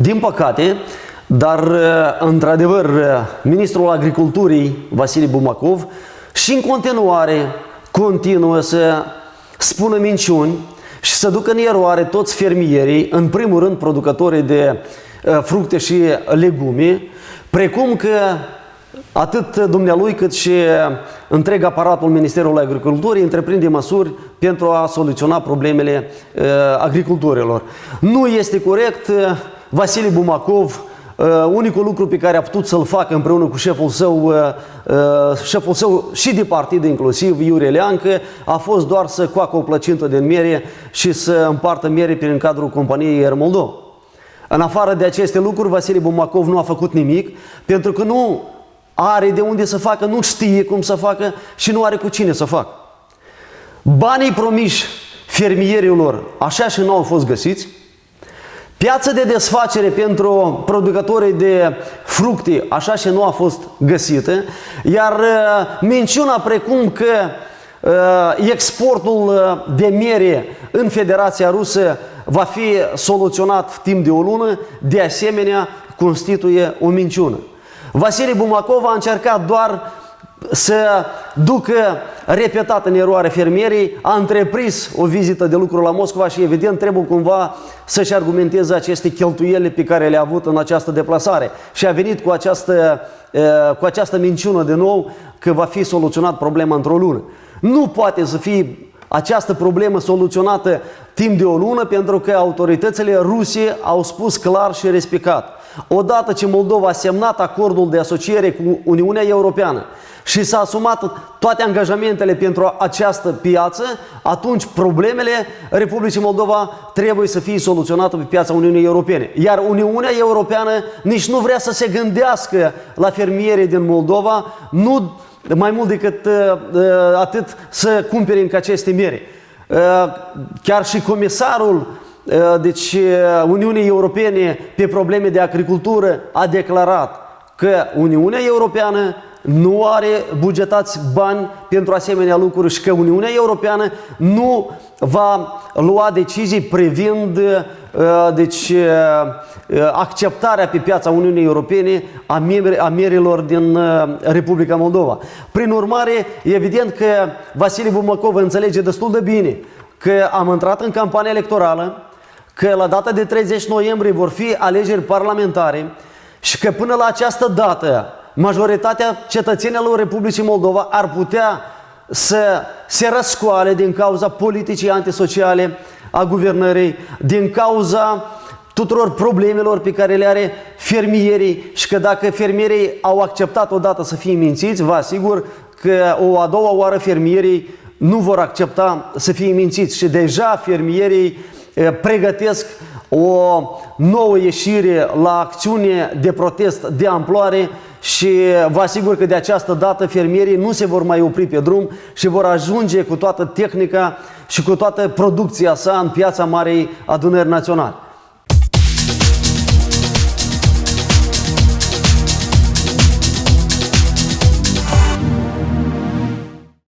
Din păcate, dar într-adevăr, ministrul agriculturii, Vasile Bumacov, și în continuare continuă să spună minciuni și să ducă în eroare toți fermierii, în primul rând producătorii de fructe și legume, precum că atât dumnealui cât și întreg aparatul Ministerului Agriculturii întreprinde măsuri pentru a soluționa problemele agricultorilor. Nu este corect. Vasile Bumacov, unicul lucru pe care a putut să-l facă împreună cu șeful său și de partid inclusiv, Iurie Leancă, a fost doar să coacă o plăcintă de mere și să împartă mere prin cadrul companiei Air Moldova. În afară de aceste lucruri, Vasile Bumacov nu a făcut nimic, pentru că nu are de unde să facă, nu știe cum să facă și nu are cu cine să facă. Banii promiși fermierilor așa și nu au fost găsiți. Piața de desfacere pentru producătorii de fructe așa și nu a fost găsită. Iar minciuna precum că exportul de mere în Federația Rusă va fi soluționat timp de o lună, de asemenea constituie o minciună. Vasile Bumacov a încercat doar să ducă repetat în eroare fermierii, a întreprins o vizită de lucru la Moscova și evident trebuie cumva să-și argumenteze aceste cheltuieli pe care le-a avut în această deplasare. Și a venit cu această minciună de nou că va fi soluționat problema într-o lună. Nu poate să fie această problemă soluționată timp de o lună, pentru că autoritățile ruse au spus clar și respicat: odată ce Moldova a semnat acordul de asociere cu Uniunea Europeană și s-a asumat toate angajamentele pentru această piață, atunci problemele Republicii Moldova trebuie să fie soluționate pe piața Uniunii Europene. Iar Uniunea Europeană nici nu vrea să se gândească la fermierii din Moldova, nu mai mult decât atât să cumpere încă aceste mere. Chiar și comisarul Uniunii Europene pe probleme de agricultură a declarat că Uniunea Europeană nu are bugetați bani pentru asemenea lucruri și că Uniunea Europeană nu va lua decizii privind acceptarea pe piața Uniunii Europene a merilor din Republica Moldova. Prin urmare, evident că Vasile Bumacov înțelege destul de bine că am intrat în campanie electorală, că la data de 30 noiembrie vor fi alegeri parlamentare și că până la această dată majoritatea cetățenilor Republicii Moldova ar putea să se răscoale din cauza politicii antisociale a guvernării, din cauza tuturor problemelor pe care le are fermierii și că dacă fermierii au acceptat odată să fie mințiți, vă asigur că o a doua oară fermierii nu vor accepta să fie mințiți și deja fermierii pregătesc o nouă ieșire la acțiune de protest de amploare și vă asigur că de această dată fermierii nu se vor mai opri pe drum și vor ajunge cu toată tehnica și cu toată producția sa în piața Marei Adunări Naționale.